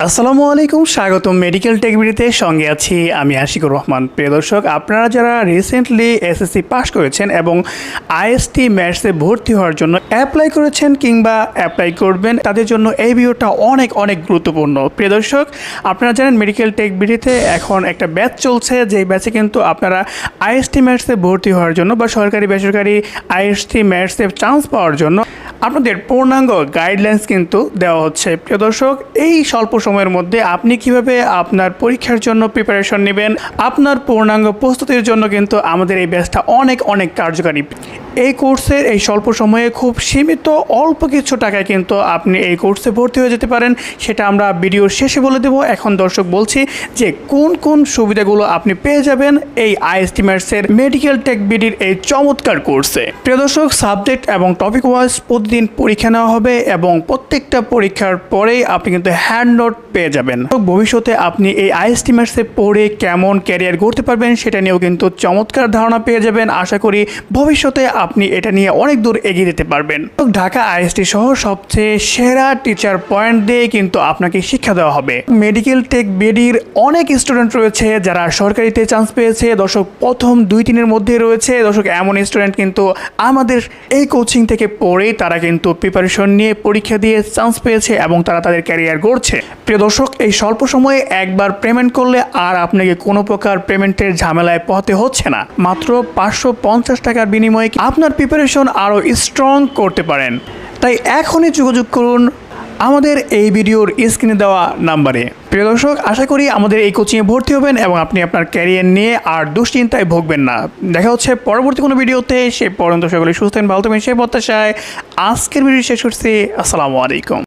আসসালামু আলাইকুম, স্বাগতম মেডিকেল টেক ভিডিওতে। সঙ্গে আছি আমি আশিকুর রহমান। প্রিয় দর্শক, আপনারা যারা রিসেন্টলি এসএসসি পাস করেছেন এবং আইএসটি ম্যাথসে ভর্তি হওয়ার জন্য অ্যাপ্লাই করেছেন কিংবা অ্যাপ্লাই করবেন, তাদের জন্য এই ভিডিওটা অনেক অনেক গুরুত্বপূর্ণ। প্রিয় দর্শক, আপনারা জানেন মেডিকেল টেক ভিডিওতে এখন একটা ব্যাচ চলছে, যেই ব্যাচে কিন্তু আপনারা আইএসটি ম্যাথসে ভর্তি হওয়ার জন্য বা সরকারি বেসরকারি আইএসটি ম্যাথসে চান্স পাওয়ার জন্য আপনাদের পূর্ণাঙ্গ গাইডলাইন্স কিন্তু দেওয়া হচ্ছে। প্রিয় দর্শক, এই স্বল্প সময়ের মধ্যে আপনি কিভাবে আপনার পরীক্ষার জন্য প্রিপারেশন নেবেন, আপনার পূর্ণাঙ্গ প্রস্তুতির জন্য কিন্তু আমাদের এই ব্যাচটা অনেক অনেক কার্যকারী। এই কোর্সের এই স্বল্প সময়ে খুব সীমিত অল্প কিছু টাকায় কিন্তু আপনি এই কোর্সে ভর্তি হয়ে যেতে পারেন। সেটা আমরা ভিডিওর শেষে বলে দেবো। এখন দর্শক বলছি যে কোন কোন সুবিধাগুলো আপনি পেয়ে যাবেন এই আইএসটি ম্যাথসের মেডিকেল টেক বিডির এই চমৎকার কোর্সে। প্রিয় দর্শক, সাবজেক্ট এবং টপিক ওয়াইজ প্রতিদিন পরীক্ষা নেওয়া হবে এবং প্রত্যেকটা পরীক্ষার পরেই আপনি কিন্তু হ্যান্ড নোট পেয়ে যাবেন। ভবিষ্যতে আপনি এই আইএসটি ম্যাথসে পড়ে কেমন ক্যারিয়ার গড়তে পারবেন সেটা নিয়েও কিন্তু চমৎকার ধারণা পেয়ে যাবেন। আশা করি ভবিষ্যতে আপনি এটা নিয়ে অনেক দূর এগিয়ে যেতে পারবেন। ঢাকা আইএসটি সহ সবচেয়ে সেরা টিচার পয়েন্ট দিয়ে কিন্তু আপনাকে শিক্ষা দেওয়া হবে। মেডিকেল টেক বিডির অনেক স্টুডেন্ট রয়েছে যারা সরকারিতে চান্স পেয়েছে। দর্শক, প্রথম 2-3-এর মধ্যে রয়েছে। দর্শক, এমন স্টুডেন্ট কিন্তু আমাদের এই কোচিং থেকে পড়েই তারা কিন্তু প্রিপারেশন নিয়ে পরীক্ষা দিয়ে চান্স পেয়েছে এবং তারা তাদের ক্যারিয়ার গড়ছে। প্রিয় দর্শক, এই স্বল্প সময়ে একবার পেমেন্ট করলে আর আপনাকে কোনো প্রকার পেমেন্টের ঝামেলায় পোহাতে হচ্ছে না। মাত্র 550 টাকার বিনিময়ে আপনার প্রিপারেশন আরও স্ট্রং করতে পারেন। তাই এখনই যোগাযোগ করুন আমাদের এই ভিডিওর স্ক্রিনে দেওয়া নাম্বারে। প্রিয় দর্শক, আশা করি আমাদের এই কোচিংয়ে ভর্তি হবেন এবং আপনি আপনার ক্যারিয়ার নিয়ে আর দুশ্চিন্তায় ভুগবেন না। দেখা হচ্ছে পরবর্তী কোনো ভিডিওতে। সে পর্যন্ত সকলে সুস্থ থাকবেন, ভালো থাকবেন সেই প্রত্যাশায় আজকের ভিডিও শেষ করছি। আসসালামু আলাইকুম।